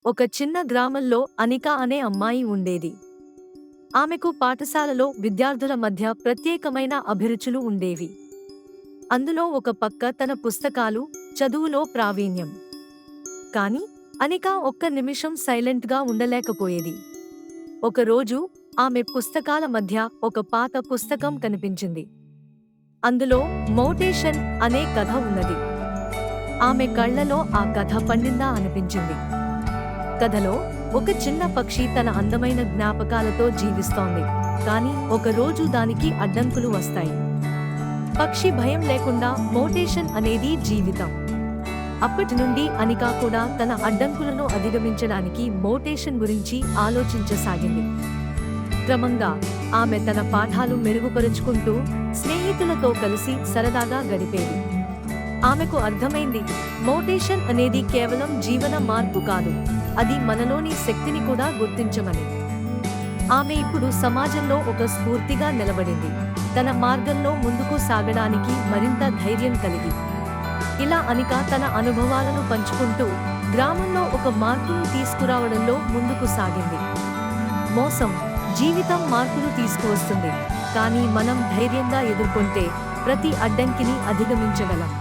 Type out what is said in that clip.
ఒక చిన్న గ్రామంలో అనిక అనే అమ్మాయి ఉండేది. ఆమెకు పాఠశాలలో విద్యార్థుల మధ్య ప్రత్యేకమైన అభిరుచులు ఉండేవి. అందులో ఒక పక్క తన పుస్తకాలు, చదువులో ప్రావీణ్యం. కాని అనిక ఒక్క నిమిషం సైలెంట్గా ఉండలేకపోయేది. ఒకరోజు ఆమె పుస్తకాల మధ్య ఒక పాత పుస్తకం కనిపించింది. అందులో మోటేషన్ అనే కథ ఉన్నది. ఆమె కళ్లలో ఆ కథ పండిందా అనిపించింది. కథలో ఒక చిన్న పక్షి తన అందమైన జ్ఞాపకాలతో జీవిస్తోంది. కాని ఒకరోజు దానికి అడ్డంకులు వస్తాయి. పక్షి భయం లేకుండా మోటేషన్ అనేది జీవితం. అప్పటి నుండి అనిక కూడా తన అడ్డంకులను అధిగమించడానికి మోటేషన్ గురించి ఆలోచించసాగింది. క్రమంగా ఆమె తన పాఠాలు మెరుగుపరుచుకుంటూ స్నేహితులతో కలిసి సరదాగా గడిపేది. ఆమెకు అర్థమైంది, మోటేషన్ అనేది కేవలం జీవన మార్పు కాదు, అది మనలోని శక్తిని కూడా గుర్తించమని. ఆమె ఇప్పుడు సమాజంలో ఒక స్ఫూర్తిగా నిలబడింది, తన మార్గంలో ముందుకు సాగడానికి మరింత ధైర్యం కలిగి. ఇలా అనిక తన అనుభవాలను పంచుకుంటూ గ్రామంలో ఒక మార్పును తీసుకురావడంలో ముందుకు సాగింది. మోసం, జీవితం మార్పులు తీసుకువస్తుంది, కానీ మనం ధైర్యంగా ఎదుర్కొంటే ప్రతి అడ్డంకిని అధిగమించగలం.